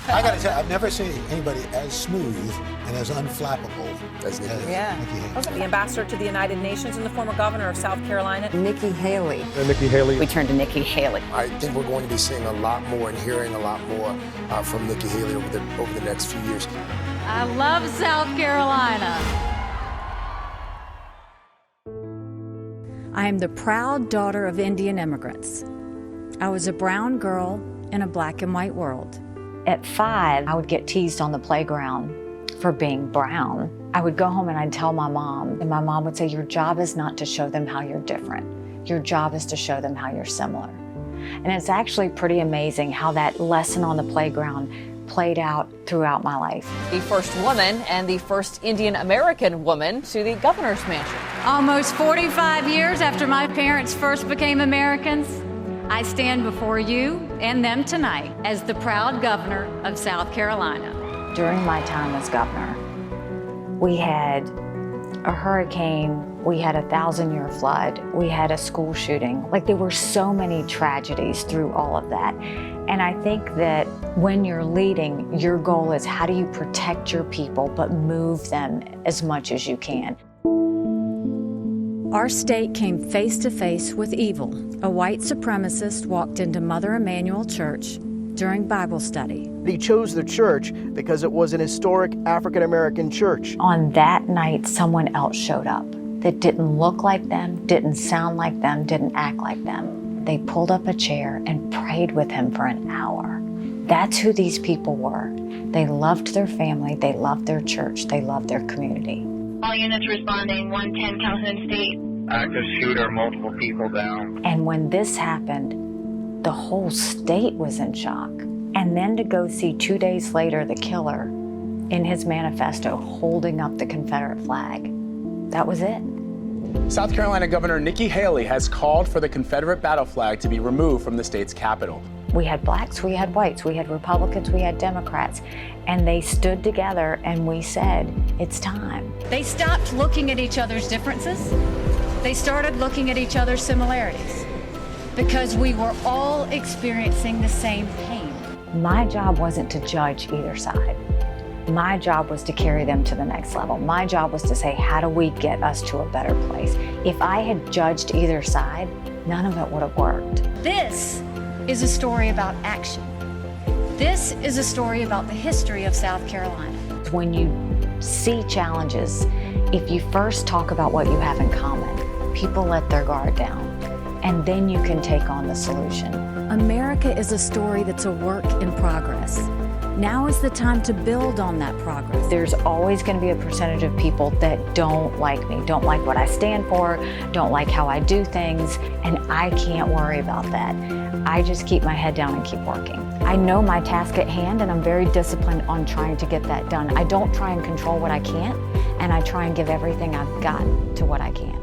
I gotta tell you, I've never seen anybody as smooth and as unflappable as Nikki. Nikki Haley. The ambassador to the United Nations and the former governor of South Carolina. Nikki Haley. Nikki Haley. We turn to Nikki Haley. I think we're going to be seeing a lot more and hearing a lot more from Nikki Haley over the next few years. I love South Carolina. I am the proud daughter of Indian immigrants. I was a brown girl in a black and white world. At 5, I would get teased on the playground for being brown. I would go home and I'd tell my mom, and my mom would say, your job is not to show them how you're different. Your job is to show them how you're similar. And it's actually pretty amazing how that lesson on the playground played out throughout my life. The first woman and the first Indian American woman to the governor's mansion. Almost 45 years after my parents first became Americans, I stand before you and them tonight as the proud governor of South Carolina. During my time as governor, we had a hurricane, we had a 1,000-year flood, we had a school shooting. Like, there were so many tragedies through all of that. And I think that when you're leading, your goal is how do you protect your people but move them as much as you can. Our state came face to face with evil. A white supremacist walked into Mother Emanuel Church during Bible study. He chose the church because it was an historic African-American church. On that night, someone else showed up that didn't look like them, didn't sound like them, didn't act like them. They pulled up a chair and prayed with him for an hour. That's who these people were. They loved their family, they loved their church, they loved their community. All units responding, 110 Calhoun State. Active shooter, multiple people down. And when this happened, the whole state was in shock. And then to go see 2 days later the killer in his manifesto holding up the Confederate flag, that was it. South Carolina Governor Nikki Haley has called for the Confederate battle flag to be removed from the state's capital. We had blacks, we had whites, we had Republicans, we had Democrats, and they stood together and we said, it's time. They stopped looking at each other's differences. They started looking at each other's similarities because we were all experiencing the same pain. My job wasn't to judge either side. My job was to carry them to the next level. My job was to say, how do we get us to a better place? If I had judged either side, none of it would have worked. This is a story about action. This is a story about the history of South Carolina. When you see challenges, if you first talk about what you have in common, people let their guard down, and then you can take on the solution. America is a story that's a work in progress. Now is the time to build on that progress. There's always going to be a percentage of people that don't like me, don't like what I stand for, don't like how I do things, and I can't worry about that. I just keep my head down and keep working. I know my task at hand, and I'm very disciplined on trying to get that done. I don't try and control what I can't, and I try and give everything I've got to what I can.